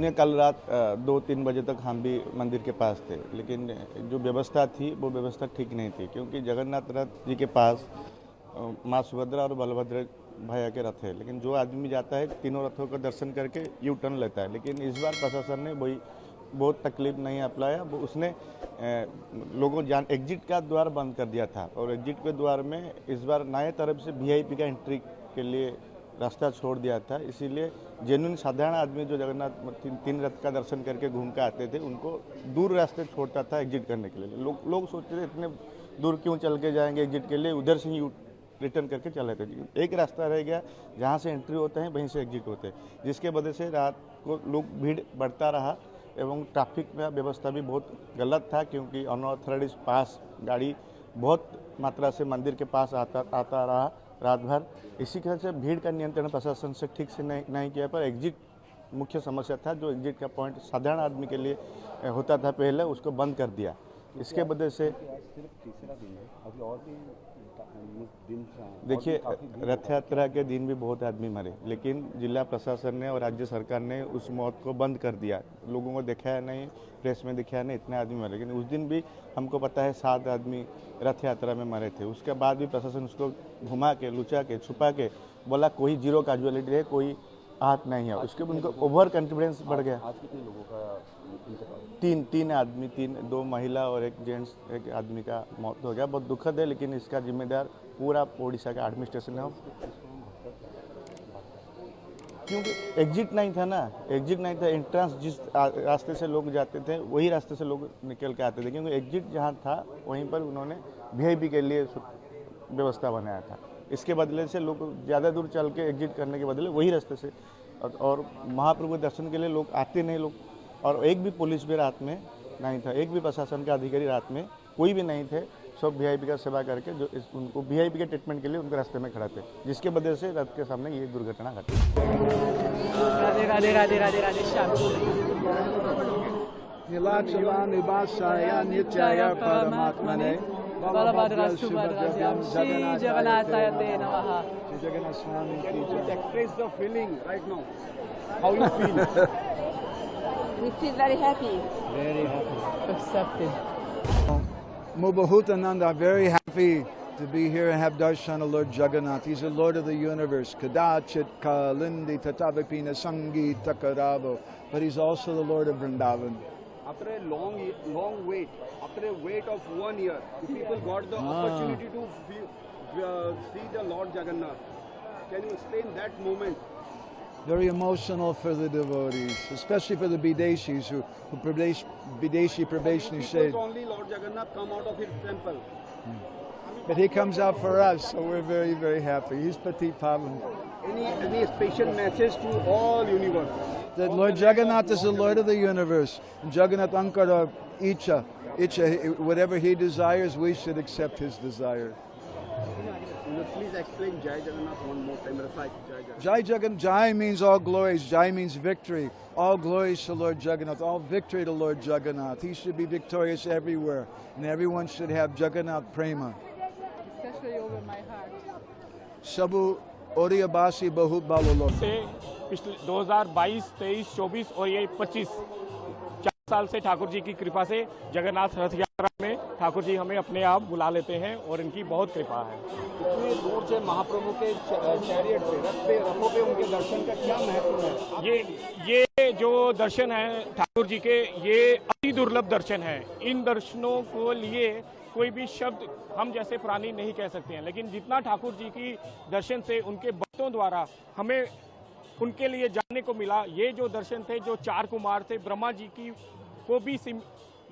सुनिए, कल रात 2-3 बजे तक हम भी मंदिर के पास थे, लेकिन जो व्यवस्था थी वो व्यवस्था ठीक नहीं थी, क्योंकि जगन्नाथ रथ जी के पास माँ सुभद्रा और बलभद्र भैया के रथ है, लेकिन जो आदमी जाता है तीनों रथों का दर्शन करके यू टर्न लेता है। लेकिन इस बार प्रशासन ने वही बहुत तकलीफ नहीं अपनाया, वो उसने लोगों एग्जिट का द्वार बंद कर दिया था, और एग्जिट के द्वार में इस बार नए तरफ से वीआईपी का एंट्री के लिए रास्ता छोड़ दिया था। इसीलिए जेन्युइन साधारण आदमी जो जगन्नाथ तीन रथ का दर्शन करके घूम के आते थे, उनको दूर रास्ते छोड़ता था एग्जिट करने के लिए। लोग सोचते थे इतने दूर क्यों चल के जाएंगे एग्जिट के लिए, उधर से ही रिटर्न करके चले थे। एक रास्ता रह गया जहाँ से एंट्री होते हैं वहीं से एग्जिट होते हैं, जिसके वजह से रात को लोग भीड़ बढ़ता रहा एवं ट्रैफिक में व्यवस्था भी बहुत गलत था, क्योंकि अनऑथराइज्ड पास गाड़ी बहुत मात्रा से मंदिर के पास आता रहा रात भर। इसी तरह से भीड़ का नियंत्रण प्रशासन से ठीक से नहीं किया, पर एग्जिट मुख्य समस्या था। जो एग्जिट का पॉइंट साधारण आदमी के लिए होता था पहले, उसको बंद कर दिया। इसके वजह से देखिए, रथ यात्रा के दिन भी बहुत आदमी मरे, लेकिन जिला प्रशासन ने और राज्य सरकार ने उस मौत को बंद कर दिया। लोगों को दिखाया नहीं, प्रेस में दिखाया नहीं, इतने आदमी मरे, लेकिन उस दिन भी हमको पता है 7 आदमी रथ यात्रा में मरे थे। उसके बाद भी प्रशासन उसको घुमा के, लुचा के, छुपा के बोला कोई जीरो कैजुअलिटी है, कोई आहत नहीं है। उसके बाद उनको ओवर कॉन्फिडेंस बढ़ गया। आज कितने लोगों का तीन आदमी, 2 महिला और 1 जेंट्स, 1 आदमी का मौत हो गया। बहुत दुखद है, लेकिन इसका जिम्मेदार पूरा ओडिशा का एडमिनिस्ट्रेशन है, क्योंकि एग्जिट नहीं था ना, एग्जिट नहीं था। एंट्रेंस जिस रास्ते से लोग जाते थे वही रास्ते से लोग निकल के आते थे, क्योंकि एग्जिट जहाँ था वहीं पर उन्होंने वीआईपी के लिए व्यवस्था बनाया था। इसके बदले से लोग ज़्यादा दूर चल के एग्जिट करने के बदले वही रास्ते से, और महाप्रभु के दर्शन के लिए लोग आते नहीं लोग। और एक भी पुलिस भी रात में नहीं था, एक भी प्रशासन का अधिकारी रात में कोई भी नहीं थे। सब वीआईपी का सेवा करके जो उनको वीआईपी के ट्रीटमेंट के लिए उनके रास्ते में खड़ा थे, जिसके वजह से रथ के सामने ये दुर्घटना घटी। राधे राधे राधे राधे राधे श्याम। नीलाचलानिवासाय नित्याय परमात्मने बलभद्र सुभद्राभ्यां श्री जगन्नाथाय ते नमः। जगन्नाथ स्वामी की जय। express the feeling right now? How you feel? We feel very happy. Very happy. Accepted. Mubahut I'm very happy to be here and have darshan of Lord Jagannath. He's the Lord of the universe. Kadachit kalindi tatavipina sangi takaravo. But he's also the Lord of Vrindavan. After a long wait, after a wait of 1 year, the people got the opportunity to see the Lord Jagannath. Can you explain that moment? Very emotional for the devotees, especially for the Bideshis who Bideshi Prabheshni said. Because only Lord Jagannath come out of his temple. But he comes out for us, so we're very, very happy. He's Pati Pavan. Any special message to all universe? That Lord Jagannath is the Lord of the universe. And Jagannath Ankara Icha, whatever he desires, we should accept his desire. Please explain Jai Jagannath one more time. Recite Jai Jagannath. Jai Jagannath, Jai means all glories. Jai means victory. All glories to Lord Jagannath. All victory to Lord Jagannath. He should be victorious everywhere. And everyone should have Jagannath Prema. Especially over my heart. Sabu Oriyabasi Bahut Balolo. से पिछले 2022, 23, 24 और ये 25 4 साल से ठाकुर जी की कृपा से जगन्नाथ रथ यात्रा में ठाकुर जी हमें अपने आप बुला लेते हैं, और इनकी बहुत कृपा है। इतने दूर से महाप्रभु के चैरियट पे रथों पे उनके दर्शन का क्या महत्व है? ये जो दर्शन है ठाकुर जी के, ये अति दुर्लभ दर्शन है। इन दर्शनों को लिए कोई भी शब्द हम जैसे प्राणी नहीं कह सकते हैं, लेकिन जितना ठाकुर जी की दर्शन से उनके भक्तों द्वारा हमें उनके लिए जानने को मिला, ये जो दर्शन थे, जो 4 कुमार थे, ब्रह्मा जी की को भी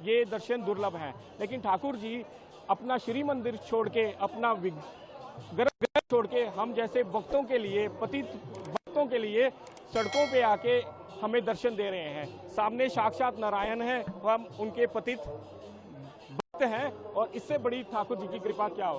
ये दर्शन दुर्लभ हैं। लेकिन ठाकुर जी अपना श्री मंदिर छोड़ के, अपना ग्रह छोड़ के हम जैसे भक्तों के लिए, पतित भक्तों के लिए सड़कों पे आके हमें दर्शन दे रहे हैं। सामने साक्षात नारायण हैं, हम उनके पतित भक्त हैं, और इससे बड़ी ठाकुर जी की कृपा क्या हो।